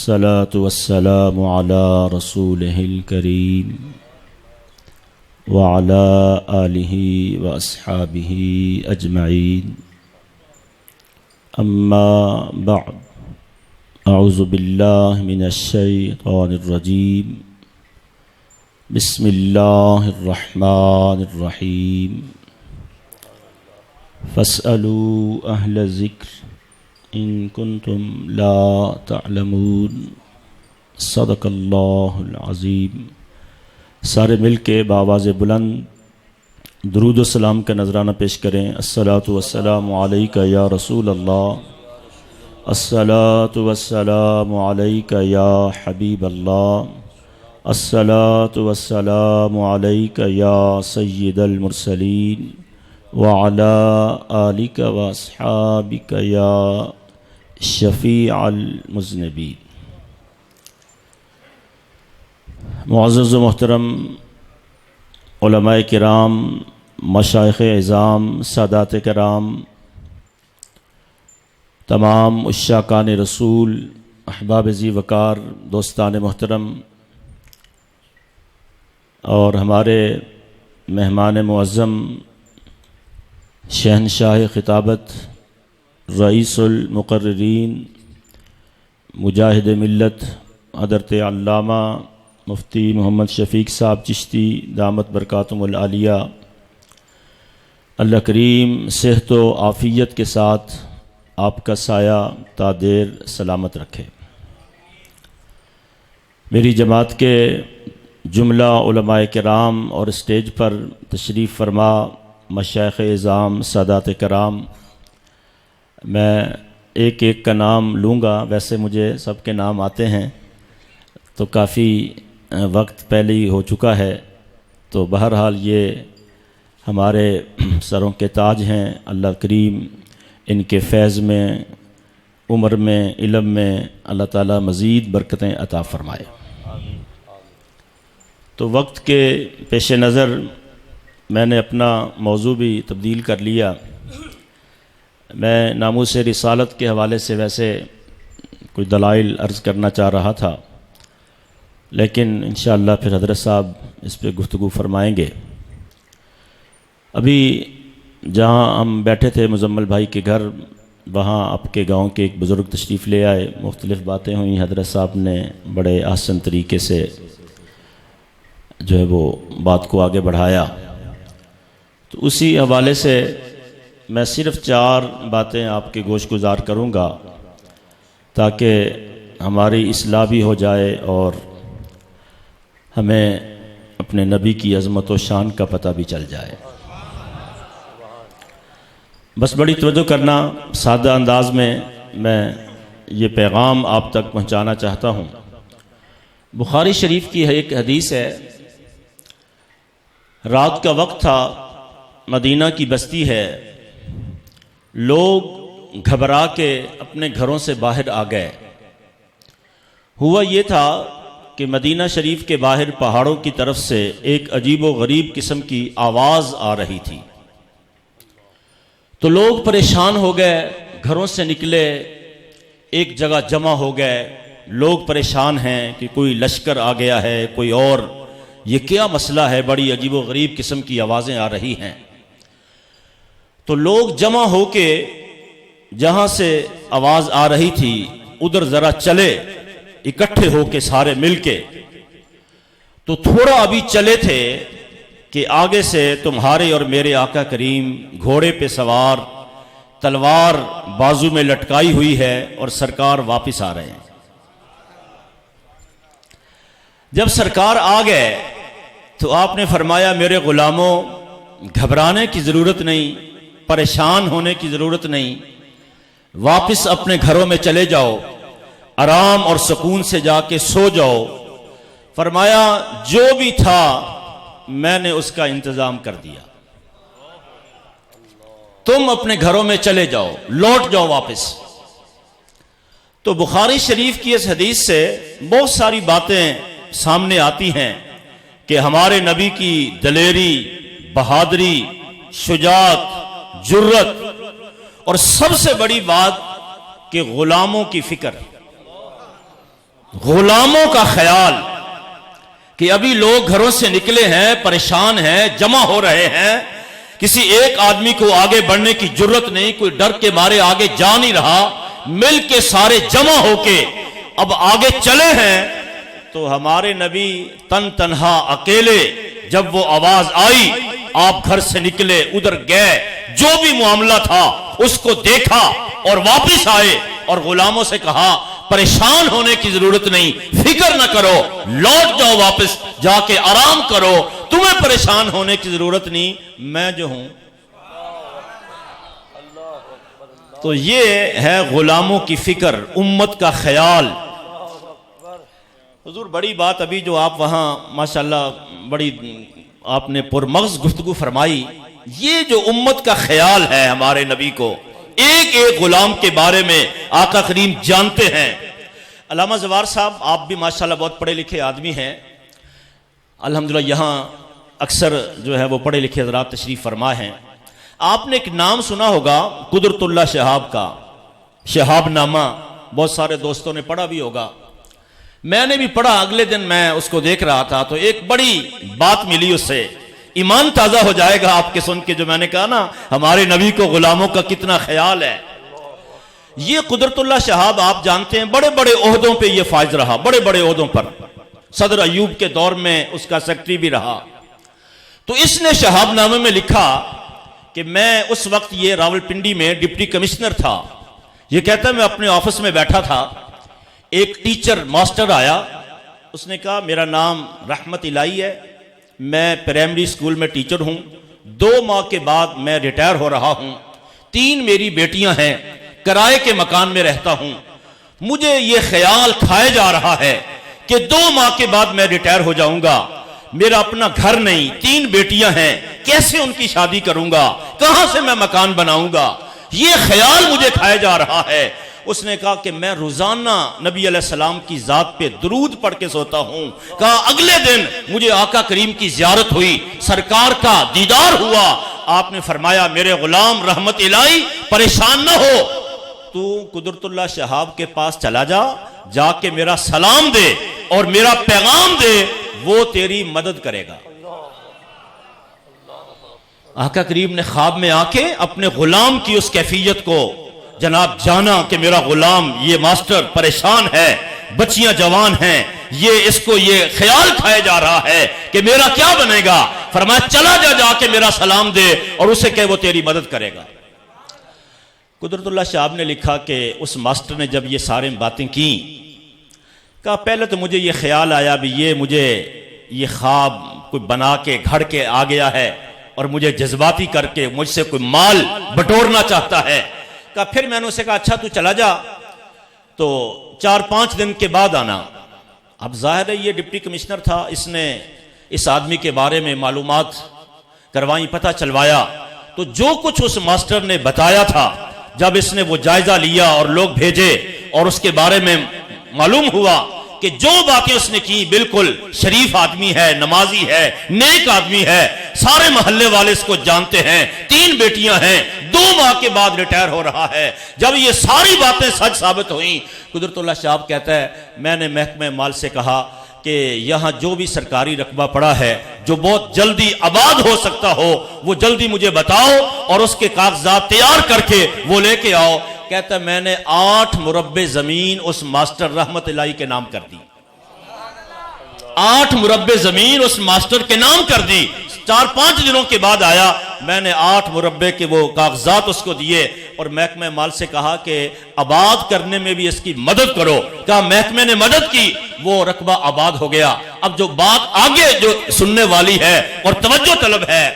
والصلاة والسلام على رسوله الكريم وعلى آله وأصحابه أجمعين أما بعد أعوذ بالله من الشيطان الرجيم بسم الله الرحمن الرحيم فاسألوا أهل الذكر إن كنتم لا تعلمون صدق اللہ العظیم۔ سارے مل کے بآواز بلند درود و سلام کا نذرانہ پیش کریں۔ الصلاۃ والسلام علیک یا رسول اللہ، الصلاۃ والسلام علیک یا حبیب اللہ، الصلاۃ والسلام علیک یا سید المرسلین وعلى آلک واصحابک یا شفیع المذنبین۔ معزز و محترم علماء کرام، مشائخ اعظام، سادات کرام، تمام عشاقان رسول، احباب ذی وقار، دوستان محترم اور ہمارے مہمان معظم شہنشاہ خطابت، رئیس المقررین، مجاہد ملت حضرت علامہ مفتی محمد شفیق صاحب چشتی دامت برکاتہم العالیہ، اللہ کریم صحت و عافیت کے ساتھ آپ کا سایہ تا دیر سلامت رکھے۔ میری جماعت کے جملہ علماء کرام اور اسٹیج پر تشریف فرما مشائخ اعظام، سادات کرام، میں ایک ایک کا نام لوں گا، ویسے مجھے سب کے نام آتے ہیں تو کافی وقت پہلے ہی ہو چکا ہے، تو بہرحال یہ ہمارے سروں کے تاج ہیں۔ اللہ کریم ان کے فیض میں، عمر میں، علم میں اللہ تعالیٰ مزید برکتیں عطا فرمائے۔ تو وقت کے پیش نظر میں نے اپنا موضوع بھی تبدیل کر لیا۔ میں ناموس رسالت کے حوالے سے ویسے کچھ دلائل عرض کرنا چاہ رہا تھا، لیکن انشاءاللہ پھر حضرت صاحب اس پہ گفتگو فرمائیں گے۔ ابھی جہاں ہم بیٹھے تھے مزمل بھائی کے گھر، وہاں آپ کے گاؤں کے ایک بزرگ تشریف لے آئے، مختلف باتیں ہوئیں، حضرت صاحب نے بڑے احسن طریقے سے جو ہے وہ بات کو آگے بڑھایا۔ تو اسی حوالے سے میں صرف 4 باتیں آپ کے گوش گزار کروں گا تاکہ ہماری اصلاح بھی ہو جائے اور ہمیں اپنے نبی کی عظمت و شان کا پتہ بھی چل جائے۔ بس بڑی توجہ کرنا، سادہ انداز میں یہ پیغام آپ تک پہنچانا چاہتا ہوں۔ بخاری شریف کی ایک حدیث ہے، رات کا وقت تھا، مدینہ کی بستی ہے، لوگ گھبرا کے اپنے گھروں سے باہر آ گئے۔ ہوا یہ تھا کہ مدینہ شریف کے باہر پہاڑوں کی طرف سے ایک عجیب و غریب قسم کی آواز آ رہی تھی، تو لوگ پریشان ہو گئے، گھروں سے نکلے، ایک جگہ جمع ہو گئے، لوگ پریشان ہیں کہ کوئی لشکر آ گیا ہے، کوئی اور، یہ کیا مسئلہ ہے، بڑی عجیب و غریب قسم کی آوازیں آ رہی ہیں۔ تو لوگ جمع ہو کے جہاں سے آواز آ رہی تھی ادھر ذرا چلے، اکٹھے ہو کے سارے مل کے، تو تھوڑا ابھی چلے تھے کہ آگے سے تمہارے اور میرے آقا کریم گھوڑے پہ سوار، تلوار بازو میں لٹکائی ہوئی ہے اور سرکار واپس آ رہے ہیں۔ جب سرکار آ گئے تو آپ نے فرمایا، میرے غلاموں، گھبرانے کی ضرورت نہیں، پریشان ہونے کی ضرورت نہیں، واپس اپنے گھروں میں چلے جاؤ، آرام اور سکون سے جا کے سو جاؤ۔ فرمایا جو بھی تھا میں نے اس کا انتظام کر دیا، تم اپنے گھروں میں چلے جاؤ، لوٹ جاؤ واپس۔ تو بخاری شریف کی اس حدیث سے بہت ساری باتیں سامنے آتی ہیں کہ ہمارے نبی کی دلیری، بہادری، شجاعت، جرت اور سب سے بڑی بات کہ غلاموں کی فکر، غلاموں کا خیال کہ ابھی لوگ گھروں سے نکلے ہیں، پریشان ہیں، جمع ہو رہے ہیں، کسی ایک آدمی کو آگے بڑھنے کی جرت نہیں، کوئی ڈر کے مارے آگے جا نہیں رہا، مل کے سارے جمع ہو کے اب آگے چلے ہیں، تو ہمارے نبی تن تنہا اکیلے جب وہ آواز آئی آپ گھر سے نکلے، ادھر گئے، جو بھی معاملہ تھا اس کو دیکھا اور واپس آئے اور غلاموں سے کہا پریشان ہونے کی ضرورت نہیں، فکر نہ کرو، لوٹ جاؤ، واپس جا کے آرام کرو، تمہیں پریشان ہونے کی ضرورت نہیں، میں جو ہوں۔ تو یہ ہے غلاموں کی فکر، امت کا خیال۔ حضور بڑی بات ابھی جو آپ وہاں ماشاءاللہ بڑی آپ نے پرمغز گفتگو فرمائی، یہ جو امت کا خیال ہے ہمارے نبی کو، ایک ایک غلام کے بارے میں آقا کریم جانتے ہیں۔ علامہ زوار صاحب آپ بھی ماشاءاللہ بہت پڑھے لکھے آدمی ہیں، الحمدللہ یہاں اکثر جو ہے وہ پڑھے لکھے حضرات تشریف فرما ہیں۔ آپ نے ایک نام سنا ہوگا قدرت اللہ شہاب کا، شہاب نامہ، بہت سارے دوستوں نے پڑھا بھی ہوگا، میں نے بھی پڑھا، اگلے دن میں اس کو دیکھ رہا تھا تو ایک بڑی بات ملی، اس سے ایمان تازہ ہو جائے گا آپ کے سن کے، جو میں نے کہا نا ہمارے نبی کو غلاموں کا کتنا خیال ہے۔ یہ قدرت اللہ شہاب آپ جانتے ہیں بڑے بڑے عہدوں پہ یہ فائز رہا، بڑے بڑے عہدوں پر، صدر ایوب کے دور میں اس کا سیکرٹری بھی رہا۔ تو اس نے شہاب نامے میں لکھا کہ میں اس وقت یہ راولپنڈی میں ڈپٹی کمشنر تھا، یہ کہتا ہے میں اپنے آفس میں بیٹھا تھا، ایک ٹیچر ماسٹر آیا، اس نے کہا میرا نام رحمت الہی ہے، میں پرائمری اسکول میں ٹیچر ہوں، 2 ماہ کے بعد میں ریٹائر ہو رہا ہوں، 3 میری بیٹیاں ہیں، کرائے کے مکان میں رہتا ہوں، مجھے یہ خیال کھائے جا رہا ہے کہ 2 ماہ کے بعد میں ریٹائر ہو جاؤں گا، میرا اپنا گھر نہیں، 3 بیٹیاں ہیں، کیسے ان کی شادی کروں گا، کہاں سے میں مکان بناؤں گا، یہ خیال مجھے کھائے جا رہا ہے۔ اس نے کہا کہ میں روزانہ نبی علیہ السلام کی ذات پہ درود پڑھ کے سوتا ہوں۔ کہا اگلے دن مجھے آقا کریم کی زیارت ہوئی، سرکار کا دیدار ہوا، آپ نے فرمایا میرے غلام رحمت الہی پریشان نہ ہو، تو قدرت اللہ شہاب کے پاس چلا جا، جا کے میرا سلام دے اور میرا پیغام دے، وہ تیری مدد کرے گا۔ آقا کریم نے خواب میں آ کے اپنے غلام کی اس کیفیت کو جناب جانا کہ میرا غلام یہ ماسٹر پریشان ہے، بچیاں جوان ہیں، یہ اس کو یہ خیال کھائے جا رہا ہے کہ میرا کیا بنے گا، فرمایا چلا جا کے میرا سلام دے اور اسے کہ وہ تیری مدد کرے گا۔ قدرت اللہ شہاب نے لکھا کہ اس ماسٹر نے جب یہ سارے باتیں کی، کہا پہلے تو مجھے یہ خیال آیا بھی یہ مجھے یہ خواب کوئی بنا کے گھڑ کے آ گیا ہے اور مجھے جذباتی کر کے مجھ سے کوئی مال بٹورنا چاہتا ہے۔ کہا پھر میں نے اسے کہا اچھا تو چلا جا، تو 4-5 دن کے بعد آنا۔ اب ظاہر ہے یہ ڈپٹی کمشنر تھا، اس نے اس آدمی کے بارے میں معلومات کروائیں، پتہ چلوایا، تو جو کچھ اس ماسٹر نے بتایا تھا جب اس نے وہ جائزہ لیا اور لوگ بھیجے اور اس کے بارے میں معلوم ہوا کہ جو باتیں اس نے کی بالکل شریف آدمی ہے، نمازی ہے، نیک آدمی ہے، سارے محلے والے اس کو جانتے ہیں، 3 بیٹیاں ہیں، 2 ماہ کے بعد ریٹائر ہو رہا ہے۔ جب یہ ساری باتیں سچ ثابت ہوئیں، قدرت اللہ شہاب کہتا ہے میں نے محکمہ مال سے کہا کہ یہاں جو بھی سرکاری رقبہ پڑا ہے جو بہت جلدی آباد ہو سکتا ہو وہ جلدی مجھے بتاؤ اور اس کے کاغذات تیار کر کے وہ لے کے آؤ۔ کہتا ہے میں نے 8 مربع زمین اس ماسٹر رحمت الہی کے نام کر دی، 8 مربع زمین اس ماسٹر کے نام کر دی۔ 4-5 دنوں کے بعد آیا، میں نے 8 مربع کے وہ کاغذات اس کو دیے اور محکمہ مال سے کہا کہ آباد کرنے میں بھی اس کی مدد کرو۔ کہا محکمہ نے مدد کی، وہ رقبہ آباد ہو گیا۔ اب جو بات آگے جو سننے والی ہے اور توجہ طلب ہے،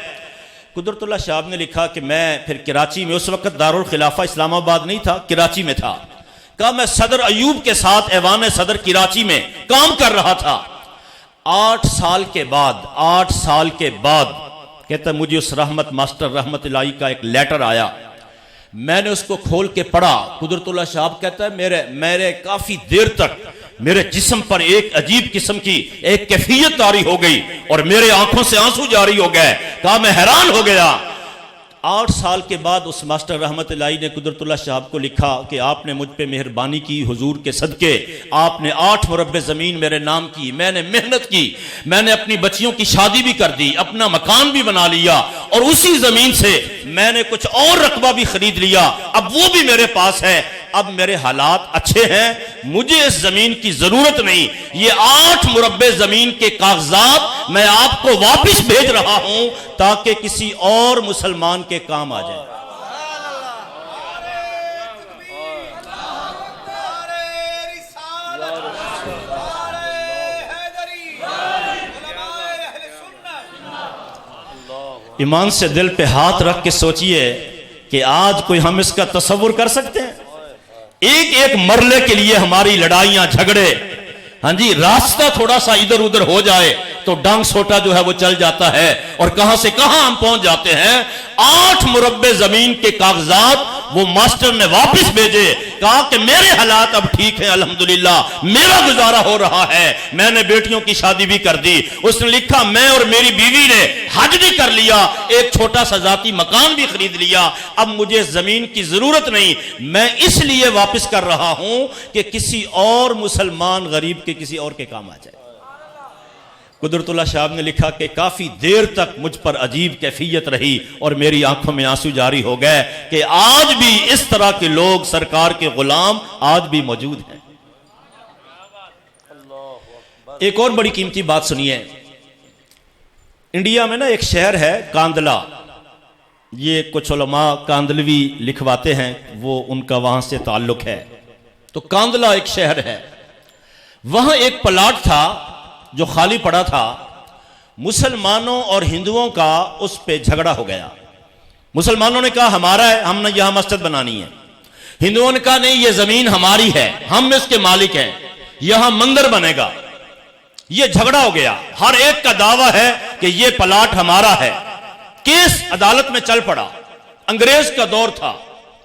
قدرت اللہ شہاب نے لکھا کہ میں پھر کراچی میں، اس وقت دارالخلافہ اسلام آباد نہیں تھا، کراچی میں تھا، کہا میں صدر ایوب کے ساتھ ایوان صدر کراچی میں کام کر رہا تھا۔ 8 سال کے بعد کہتا مجھے اس رحمت ماسٹر رحمت الہی کا ایک لیٹر آیا، میں نے اس کو کھول کے پڑھا۔ قدرت اللہ شہاب کہتا ہے میرے کافی دیر تک میرے جسم پر ایک عجیب قسم کی ایک کیفیت طاری ہو گئی اور میرے آنکھوں سے آنسو جاری ہو گئے۔ کہا میں حیران ہو گیا، 8 سال کے بعد اس ماسٹر رحمت اللہ نے قدرت اللہ صاحب کو لکھا کہ آپ نے مجھ پہ مہربانی کی حضور کے صدقے، آپ نے 8 مربع زمین میرے نام کی، میں نے محنت کی، میں نے اپنی بچیوں کی شادی بھی کر دی، اپنا مکان بھی بنا لیا، اور اسی زمین سے میں نے کچھ اور رقبہ بھی خرید لیا، اب وہ بھی میرے پاس ہے، اب میرے حالات اچھے ہیں، مجھے اس زمین کی ضرورت نہیں، یہ 8 مربع زمین کے کاغذات میں آپ کو واپس بھیج رہا ہوں تاکہ کسی اور مسلمان کے کام آ جائے۔ ایمان سے دل پہ ہاتھ رکھ کے سوچئے کہ آج کوئی ہم اس کا تصور کر سکتے ہیں؟ ایک ایک مرلے کے لیے ہماری لڑائیاں جھگڑے، ہاں جی، راستہ تھوڑا سا ادھر ادھر ہو جائے تو ڈانگ سوٹا جو ہے وہ چل جاتا ہے، اور کہاں سے کہاں ہم پہنچ جاتے ہیں۔ 8 مربع زمین کے کاغذات وہ ماسٹر نے واپس بھیجے، کہا کہ میرے حالات اب ٹھیک ہیں، الحمدللہ میرا گزارا ہو رہا ہے، میں نے بیٹیوں کی شادی بھی کر دی۔ اس نے لکھا میں اور میری بیوی نے حج بھی کر لیا، ایک چھوٹا سا ذاتی مکان بھی خرید لیا، اب مجھے زمین کی ضرورت نہیں، میں اس لیے واپس کر رہا ہوں کہ کسی اور مسلمان غریب کے کسی اور کے کام آ جائے۔ قدرت اللہ صاحب نے لکھا کہ کافی دیر تک مجھ پر عجیب کیفیت رہی اور میری آنکھوں میں آنسو جاری ہو گئے کہ آج بھی اس طرح کے لوگ سرکار کے غلام آج بھی موجود ہیں۔ ایک اور بڑی قیمتی بات سنیے، انڈیا میں نا ایک شہر ہے کاندلا، یہ کچھ علماء کاندلوی لکھواتے ہیں، وہ ان کا وہاں سے تعلق ہے، تو کاندلا ایک شہر ہے، وہاں ایک پلاٹ تھا جو خالی پڑا تھا، مسلمانوں اور ہندوؤں کا اس پہ جھگڑا ہو گیا۔ مسلمانوں نے کہا ہمارا ہے، ہم نے یہاں مسجد بنانی ہے، ہندوؤں نے کہا نہیں یہ زمین ہماری ہے، ہم اس کے مالک ہیں، یہاں مندر بنے گا۔ یہ جھگڑا ہو گیا، ہر ایک کا دعویٰ ہے کہ یہ پلاٹ ہمارا ہے، کیس عدالت میں چل پڑا، انگریز کا دور تھا،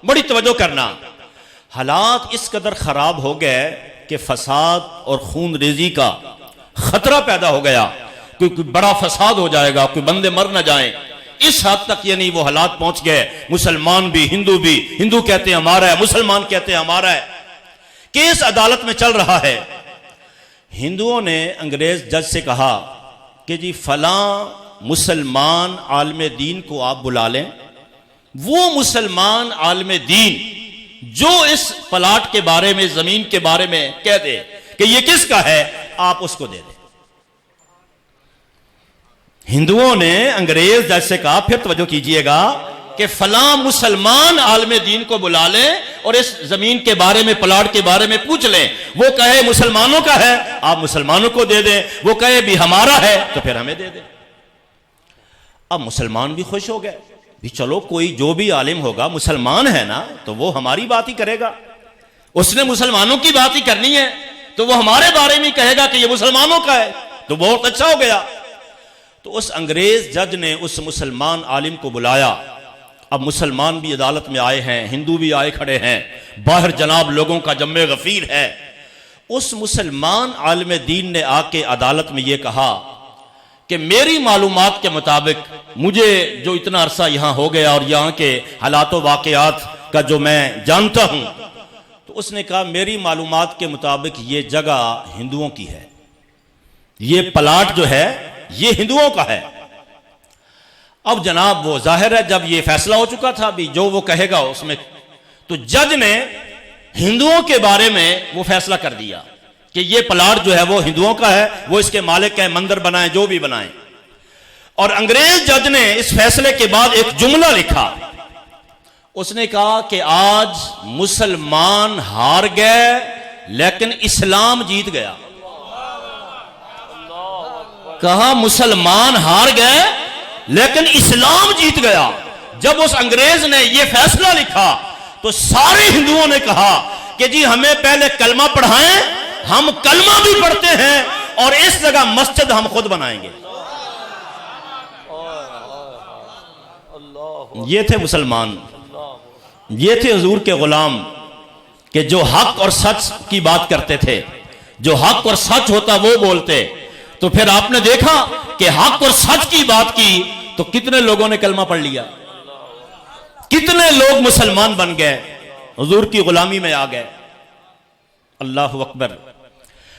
بڑی توجہ کرنا، حالات اس قدر خراب ہو گئے کہ فساد اور خون ریزی کا خطرہ پیدا ہو گیا، کوئی بڑا فساد ہو جائے گا، کوئی بندے مر نہ جائیں، اس حد تک یعنی وہ حالات پہنچ گئے، مسلمان بھی ہندو کہتے ہیں ہمارا ہے، مسلمان کہتے ہیں ہمارا ہے، کیس عدالت میں چل رہا ہے۔ ہندوؤں نے انگریز جج سے کہا کہ جی فلاں مسلمان عالم دین کو آپ بلا لیں، وہ مسلمان عالم دین جو اس پلاٹ کے بارے میں، زمین کے بارے میں کہہ دے کہ یہ کس کا ہے، آپ اس کو دے دیں۔ ہندوؤں نے انگریز جج سے کہا، پھر توجہ کیجئے گا، کہ فلاں مسلمان عالم دین کو بلا لیں اور اس زمین کے بارے میں، پلاٹ کے بارے میں پوچھ لیں، وہ کہے مسلمانوں کا ہے آپ مسلمانوں کو دے دیں، وہ کہے بھی ہمارا ہے تو پھر ہمیں دے دیں۔ اب مسلمان بھی خوش ہو گئے، بھی چلو کوئی جو بھی عالم ہوگا مسلمان ہے نا تو وہ ہماری بات ہی کرے گا، اس نے مسلمانوں کی بات ہی کرنی ہے تو وہ ہمارے بارے میں کہے گا کہ یہ مسلمانوں کا ہے، تو بہت اچھا ہو گیا۔ تو اس انگریز جج نے اس مسلمان عالم کو بلایا، اب مسلمان بھی عدالت میں آئے ہیں، ہندو بھی آئے کھڑے ہیں، باہر جناب لوگوں کا جمع غفیر ہے۔ اس مسلمان عالم دین نے آ کے عدالت میں یہ کہا کہ میری معلومات کے مطابق مجھے جو اتنا عرصہ یہاں ہو گیا اور یہاں کے حالات و واقعات کا جو میں جانتا ہوں، تو اس نے کہا میری معلومات کے مطابق یہ جگہ ہندوؤں کی ہے، یہ پلاٹ جو ہے یہ ہندوؤں کا ہے۔ اب جناب وہ ظاہر ہے جب یہ فیصلہ ہو چکا تھا بھی جو وہ کہے گا اس میں، تو جج نے ہندوؤں کے بارے میں وہ فیصلہ کر دیا کہ یہ پلاٹ جو ہے وہ ہندوؤں کا ہے، وہ اس کے مالک ہیں، مندر بنائیں جو بھی بنائیں۔ اور انگریز جج نے اس فیصلے کے بعد ایک جملہ لکھا، اس نے کہا کہ آج مسلمان ہار گئے لیکن اسلام جیت گیا۔ کہا مسلمان ہار گئے لیکن اسلام جیت گیا۔ جب اس انگریز نے یہ فیصلہ لکھا تو سارے ہندوؤں نے کہا کہ جی ہمیں پہلے کلمہ پڑھائیں، ہم کلمہ بھی پڑھتے ہیں اور اس جگہ مسجد ہم خود بنائیں گے۔ یہ تھے مسلمان، یہ تھے حضور کے غلام کہ جو حق اور سچ کی بات کرتے تھے، جو حق اور سچ ہوتا وہ بولتے۔ تو پھر آپ نے دیکھا کہ حق اور سچ کی بات کی تو کتنے لوگوں نے کلمہ پڑھ لیا، کتنے لوگ مسلمان بن گئے، حضور کی غلامی میں آ گئے۔ اللہ اکبر۔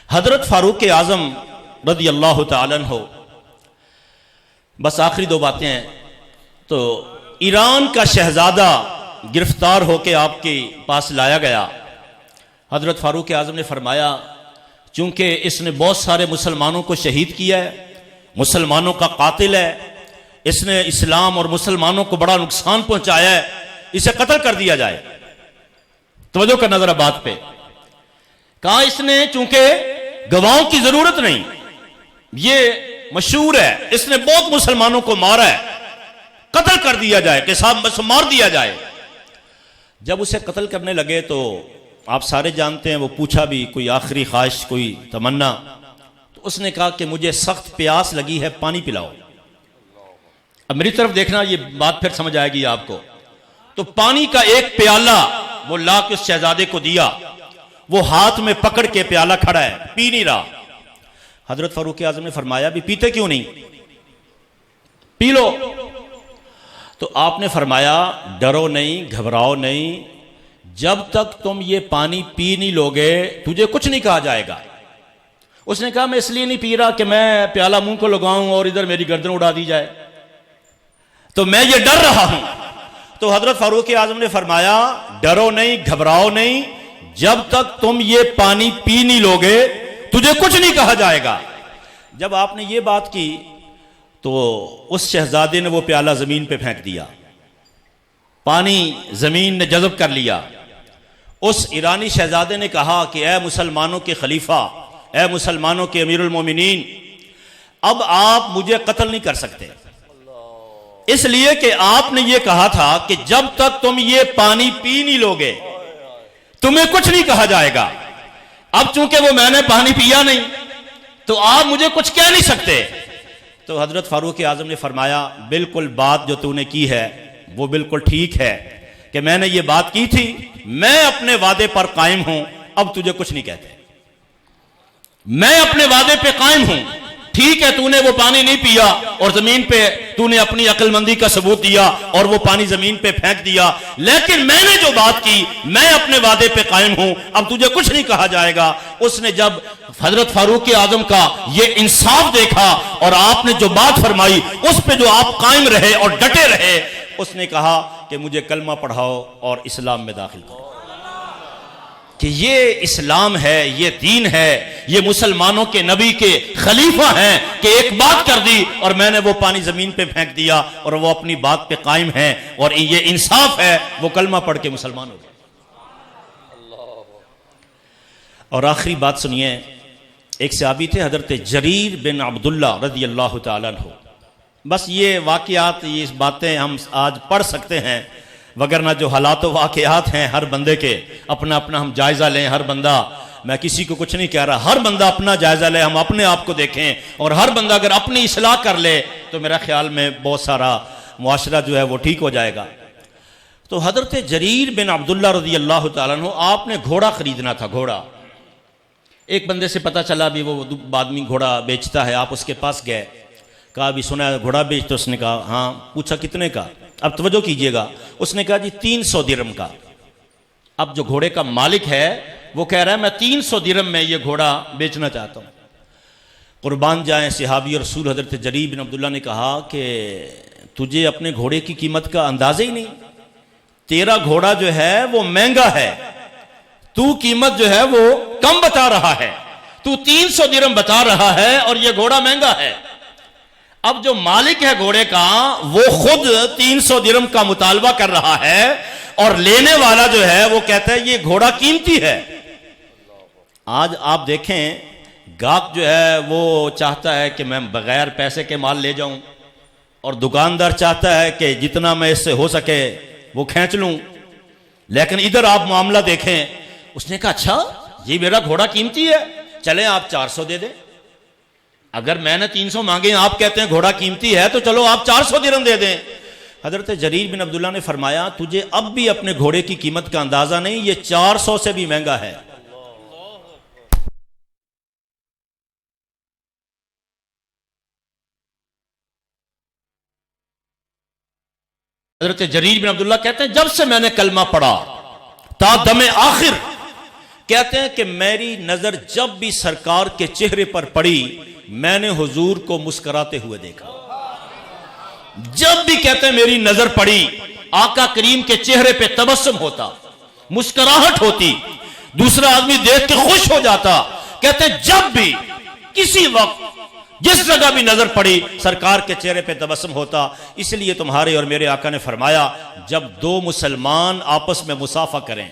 حضرت فاروق اعظم رضی اللہ تعالیٰ عنہ، بس آخری دو باتیں ہیں۔ تو ایران کا شہزادہ گرفتار ہو کے آپ کے پاس لایا گیا۔ حضرت فاروق اعظم نے فرمایا چونکہ اس نے بہت سارے مسلمانوں کو شہید کیا ہے، مسلمانوں کا قاتل ہے، اس نے اسلام اور مسلمانوں کو بڑا نقصان پہنچایا ہے، اسے قتل کر دیا جائے۔ توجہ کا نظر بات پہ کہا اس نے چونکہ گواہوں کی ضرورت نہیں، یہ مشہور ہے، اس نے بہت مسلمانوں کو مارا ہے، قتل کر دیا جائے کہ صاحب بس مار دیا جائے۔ جب اسے قتل کرنے لگے تو آپ سارے جانتے ہیں وہ پوچھا بھی کوئی آخری خواہش، کوئی تمنا، تو اس نے کہا کہ مجھے سخت پیاس لگی ہے، پانی پلاؤ۔ اب میری طرف دیکھنا، یہ بات پھر سمجھ آئے گی آپ کو۔ تو پانی کا ایک پیالہ وہ لا کے اس شہزادے کو دیا، وہ ہاتھ میں پکڑ کے پیالہ کھڑا ہے، پی نہیں رہا۔ حضرت فاروق اعظم نے فرمایا بھی پیتے کیوں نہیں، پی لو۔ تو آپ نے فرمایا ڈرو نہیں، گھبراؤ نہیں، جب تک تم یہ پانی پی نہیں لوگے تجھے کچھ نہیں کہا جائے گا۔ اس نے کہا میں اس لیے نہیں پی رہا کہ میں پیالہ منہ کو لگاؤں اور ادھر میری گردن اڑا دی جائے، تو میں یہ ڈر رہا ہوں۔ تو حضرت فاروق اعظم نے فرمایا ڈرو نہیں، گھبراؤ نہیں، جب تک تم یہ پانی پی نہیں لوگے تجھے کچھ نہیں کہا جائے گا۔ جب آپ نے یہ بات کی تو اس شہزادے نے وہ پیالہ زمین پہ پھینک دیا، پانی زمین نے جذب کر لیا۔ اس ایرانی شہزادے نے کہا کہ اے مسلمانوں کے خلیفہ، اے مسلمانوں کے امیر المومنین، اب آپ مجھے قتل نہیں کر سکتے، اس لیے کہ آپ نے یہ کہا تھا کہ جب تک تم یہ پانی پی نہیں لوگے تمہیں کچھ نہیں کہا جائے گا۔ اب چونکہ وہ میں نے پانی پیا نہیں تو آپ مجھے کچھ کہہ نہیں سکتے۔ تو حضرت فاروق اعظم نے فرمایا بالکل بات جو تو نے کی ہے وہ بالکل ٹھیک ہے کہ میں نے یہ بات کی تھی، میں اپنے وعدے پر قائم ہوں، اب تجھے کچھ نہیں کہتے، میں اپنے وعدے پہ قائم ہوں۔ ٹھیک ہے تو نے وہ پانی نہیں پیا اور زمین پہ تو نے اپنی عقل مندی کا ثبوت دیا اور وہ پانی زمین پہ پھینک دیا، لیکن میں نے جو بات کی میں اپنے وعدے پہ قائم ہوں، اب تجھے کچھ نہیں کہا جائے گا۔ اس نے جب حضرت فاروق اعظم کا یہ انصاف دیکھا اور آپ نے جو بات فرمائی اس پہ جو آپ قائم رہے اور ڈٹے رہے، اس نے کہا کہ مجھے کلمہ پڑھاؤ اور اسلام میں داخل کرو، کہ یہ اسلام ہے، یہ دین ہے، یہ مسلمانوں کے نبی کے خلیفہ ہیں کہ ایک بات کر دی اور میں نے وہ پانی زمین پہ پھینک دیا اور وہ اپنی بات پہ قائم ہیں اور یہ انصاف ہے، وہ کلمہ پڑھ کے مسلمان ہو گئے۔ اور آخری بات سنیے، ایک صحابی تھے حضرت جریر بن عبداللہ رضی اللہ تعالیٰ عنہ۔ بس یہ واقعات، یہ باتیں ہم آج پڑھ سکتے ہیں، وگرنہ جو حالات و واقعات ہیں ہر بندے کے اپنا اپنا ہم جائزہ لیں۔ ہر بندہ، میں کسی کو کچھ نہیں کہہ رہا، ہر بندہ اپنا جائزہ لے، ہم اپنے آپ کو دیکھیں، اور ہر بندہ اگر اپنی اصلاح کر لے تو میرا خیال میں بہت سارا معاشرہ جو ہے وہ ٹھیک ہو جائے گا۔ تو حضرت جریر بن عبداللہ رضی اللہ تعالیٰ عنہ، آپ نے گھوڑا خریدنا تھا، گھوڑا۔ ایک بندے سے پتہ چلا بھی وہ آدمی گھوڑا بیچتا ہے، آپ اس کے پاس گئے، کہا بھی سنا ہے گھوڑا بیچ؟ تو اس نے کہا ہاں۔ پوچھا کتنے کا؟ اب توجہ کیجئے گا، اس نے کہا جی 300 درہم کا۔ اب جو گھوڑے کا مالک ہے وہ کہہ رہا ہے میں 300 درہم میں یہ گھوڑا بیچنا چاہتا ہوں۔ قربان جائیں صحابی رسول حضرت جریر بن عبداللہ نے کہا کہ تجھے اپنے گھوڑے کی قیمت کا اندازہ ہی نہیں، تیرا گھوڑا جو ہے وہ مہنگا ہے، تو قیمت جو ہے وہ کم بتا رہا ہے، تو 300 درہم بتا رہا ہے اور یہ گھوڑا مہنگا ہے۔ اب جو مالک ہے گھوڑے کا وہ خود 300 درہم کا مطالبہ کر رہا ہے اور لینے والا جو ہے وہ کہتا ہے یہ گھوڑا قیمتی ہے۔ آج آپ دیکھیں گاہک جو ہے وہ چاہتا ہے کہ میں بغیر پیسے کے مال لے جاؤں، اور دکاندار چاہتا ہے کہ جتنا میں اس سے ہو سکے وہ کھینچ لوں۔ لیکن ادھر آپ معاملہ دیکھیں، اس نے کہا اچھا جی میرا گھوڑا قیمتی ہے، چلیں آپ 400 دے دیں۔ اگر میں نے 300 مانگے، آپ کہتے ہیں گھوڑا قیمتی ہے، تو چلو آپ 400 درہم دے دیں۔ حضرت جریر بن عبداللہ نے فرمایا تجھے اب بھی اپنے گھوڑے کی قیمت کا اندازہ نہیں، یہ 400 سے بھی مہنگا ہے۔ حضرت جریر بن عبداللہ کہتے ہیں جب سے میں نے کلمہ پڑھا تا دم آخر، کہتے ہیں کہ میری نظر جب بھی سرکار کے چہرے پر پڑی میں نے حضور کو مسکراتے ہوئے دیکھا۔ جب بھی کہتے ہیں میری نظر پڑی آقا کریم کے چہرے پہ تبسم ہوتا، مسکراہٹ ہوتی، دوسرا آدمی دیکھ کے خوش ہو جاتا۔ کہتے ہیں جب بھی کسی وقت جس جگہ بھی نظر پڑی سرکار کے چہرے پہ تبسم ہوتا۔ اس لیے تمہارے اور میرے آقا نے فرمایا جب دو مسلمان آپس میں مصافحہ کریں،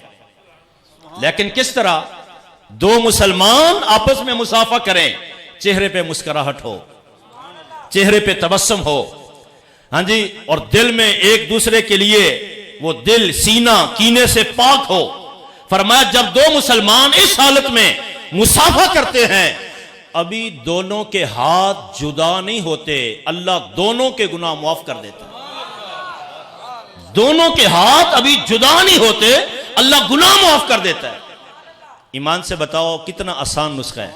لیکن کس طرح؟ دو مسلمان آپس میں مصافحہ کریں، چہرے پہ مسکراہٹ ہو، چہرے پہ تبسم ہو، ہاں جی، اور دل میں ایک دوسرے کے لیے وہ دل سینہ کینے سے پاک ہو۔ فرمایا جب دو مسلمان اس حالت میں مصافحہ کرتے ہیں ابھی دونوں کے ہاتھ جدا نہیں ہوتے، اللہ دونوں کے گناہ معاف کر دیتا ہے۔ دونوں کے ہاتھ ابھی جدا نہیں ہوتے، اللہ گناہ معاف کر دیتا ہے۔ ایمان سے بتاؤ کتنا آسان نسخہ ہے،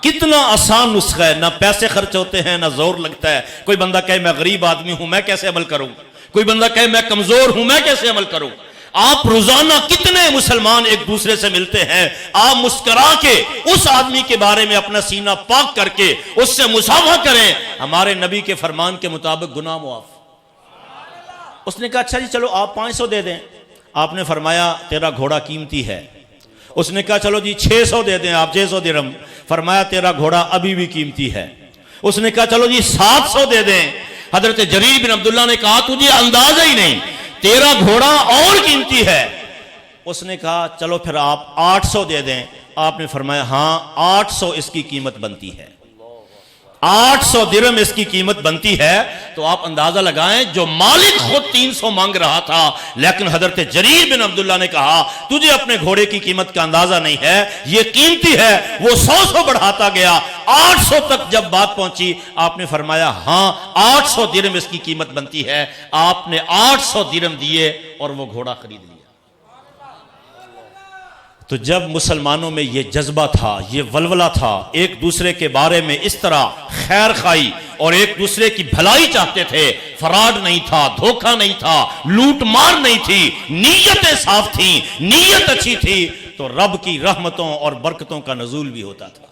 کتنا آسان نسخہ ہے، نہ پیسے خرچ ہوتے ہیں نہ زور لگتا ہے۔ کوئی بندہ کہے میں غریب آدمی ہوں میں کیسے عمل کروں، کوئی بندہ کہے میں کمزور ہوں میں کیسے عمل کروں۔ آپ روزانہ کتنے مسلمان ایک دوسرے سے ملتے ہیں، آپ مسکرا کے اس آدمی کے بارے میں اپنا سینہ پاک کر کے اس سے مصافحہ کریں، ہمارے نبی کے فرمان کے مطابق گناہ معاف۔ اس نے کہا اچھا جی چلو آپ 500 دے دیں، آپ نے فرمایا تیرا گھوڑا قیمتی ہے۔ اس نے کہا چلو جی 600 دے دیں آپ، 600 درہم، فرمایا تیرا گھوڑا ابھی بھی قیمتی ہے۔ اس نے کہا چلو جی 700 دے دیں، حضرت جریر بن عبداللہ نے کہا تجھے اندازہ ہی نہیں، تیرا گھوڑا اور قیمتی ہے۔ اس نے کہا چلو پھر آپ 800 دے دیں، آپ نے فرمایا ہاں 800 اس کی قیمت بنتی ہے، 800 درہم اس کی قیمت بنتی ہے۔ تو آپ اندازہ لگائیں جو مالک خود 300 مانگ رہا تھا لیکن حضرت جریر بن عبداللہ نے کہا تجھے اپنے گھوڑے کی قیمت کا اندازہ نہیں ہے، یہ قیمتی ہے، وہ 100 بڑھاتا گیا، 800 تک جب بات پہنچی آپ نے فرمایا ہاں 800 درہم اس کی قیمت بنتی ہے۔ آپ نے 800 درہم دیے اور وہ گھوڑا خرید لیا۔ تو جب مسلمانوں میں یہ جذبہ تھا، یہ ولولہ تھا، ایک دوسرے کے بارے میں اس طرح خیر خواہی اور ایک دوسرے کی بھلائی چاہتے تھے، فراڈ نہیں تھا، دھوکہ نہیں تھا، لوٹ مار نہیں تھی، نیتیں صاف تھیں، نیت اچھی تھی، تو رب کی رحمتوں اور برکتوں کا نزول بھی ہوتا تھا۔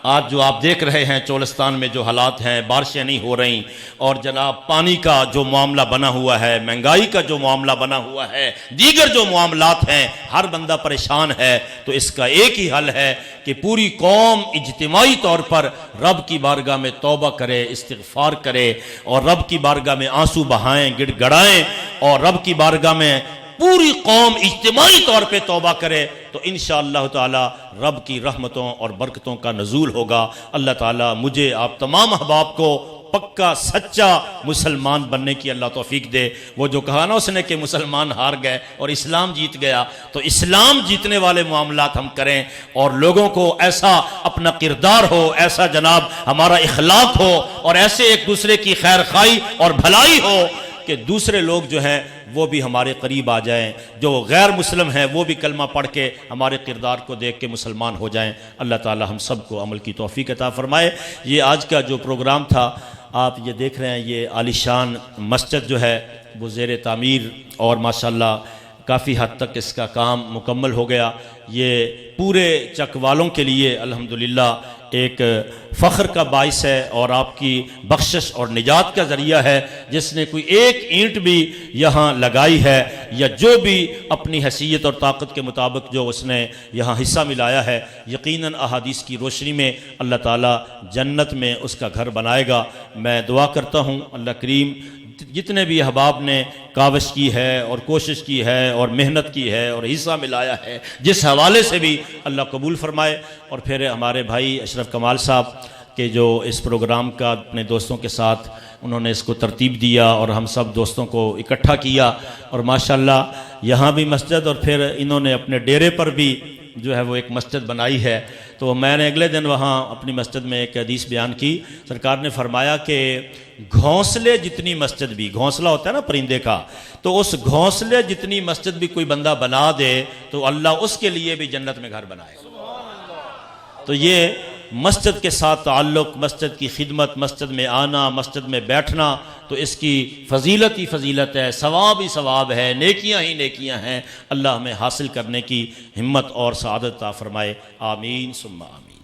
آج جو آپ دیکھ رہے ہیں چولستان میں جو حالات ہیں، بارشیں نہیں ہو رہی اور جناب پانی کا جو معاملہ بنا ہوا ہے، مہنگائی کا جو معاملہ بنا ہوا ہے، دیگر جو معاملات ہیں، ہر بندہ پریشان ہے، تو اس کا ایک ہی حل ہے کہ پوری قوم اجتماعی طور پر رب کی بارگاہ میں توبہ کرے، استغفار کرے اور رب کی بارگاہ میں آنسو بہائیں، گڑ گڑائیں اور رب کی بارگاہ میں پوری قوم اجتماعی طور پہ توبہ کرے، تو انشاءاللہ تعالی رب کی رحمتوں اور برکتوں کا نزول ہوگا۔ اللہ تعالی مجھے آپ تمام احباب کو پکا سچا مسلمان بننے کی اللہ توفیق دے۔ وہ جو کہا نا اس نے کہ مسلمان ہار گئے اور اسلام جیت گیا، تو اسلام جیتنے والے معاملات ہم کریں اور لوگوں کو ایسا اپنا کردار ہو، ایسا جناب ہمارا اخلاق ہو اور ایسے ایک دوسرے کی خیر خواہی اور بھلائی ہو کہ دوسرے لوگ جو ہیں وہ بھی ہمارے قریب آ جائیں، جو غیر مسلم ہیں وہ بھی کلمہ پڑھ کے ہمارے کردار کو دیکھ کے مسلمان ہو جائیں۔ اللہ تعالی ہم سب کو عمل کی توفیق عطا فرمائے۔ یہ آج کا جو پروگرام تھا آپ یہ دیکھ رہے ہیں، یہ عالی شان مسجد جو ہے وہ زیر تعمیر اور ماشاءاللہ کافی حد تک اس کا کام مکمل ہو گیا۔ یہ پورے چک والوں کے لیے الحمدللہ ایک فخر کا باعث ہے اور آپ کی بخشش اور نجات کا ذریعہ ہے۔ جس نے کوئی ایک اینٹ بھی یہاں لگائی ہے یا جو بھی اپنی حیثیت اور طاقت کے مطابق جو اس نے یہاں حصہ ملایا ہے، یقیناً احادیث کی روشنی میں اللہ تعالیٰ جنت میں اس کا گھر بنائے گا۔ میں دعا کرتا ہوں اللہ کریم جتنے بھی احباب نے کاوش کی ہے اور کوشش کی ہے اور محنت کی ہے اور حصہ ملایا ہے، جس حوالے سے بھی اللہ قبول فرمائے۔ اور پھر ہمارے بھائی اشرف کمال صاحب کہ جو اس پروگرام کا اپنے دوستوں کے ساتھ انہوں نے اس کو ترتیب دیا اور ہم سب دوستوں کو اکٹھا کیا، اور ماشاءاللہ یہاں بھی مسجد اور پھر انہوں نے اپنے ڈیرے پر بھی جو ہے وہ ایک مسجد بنائی ہے۔ تو میں نے اگلے دن وہاں اپنی مسجد میں ایک حدیث بیان کی، سرکار نے فرمایا کہ گھونسلے جتنی مسجد بھی، گھونسلہ ہوتا ہے نا پرندے کا، تو اس گھونسلے جتنی مسجد بھی کوئی بندہ بنا دے تو اللہ اس کے لیے بھی جنت میں گھر بنائے گا۔ تو یہ مسجد کے ساتھ تعلق، مسجد کی خدمت، مسجد میں آنا، مسجد میں بیٹھنا، تو اس کی فضیلت ہی فضیلت ہے، ثواب ہی ثواب ہے، نیکیاں ہی نیکیاں ہیں۔ اللہ ہمیں حاصل کرنے کی ہمت اور سعادت عطا فرمائے، آمین ثم آمین۔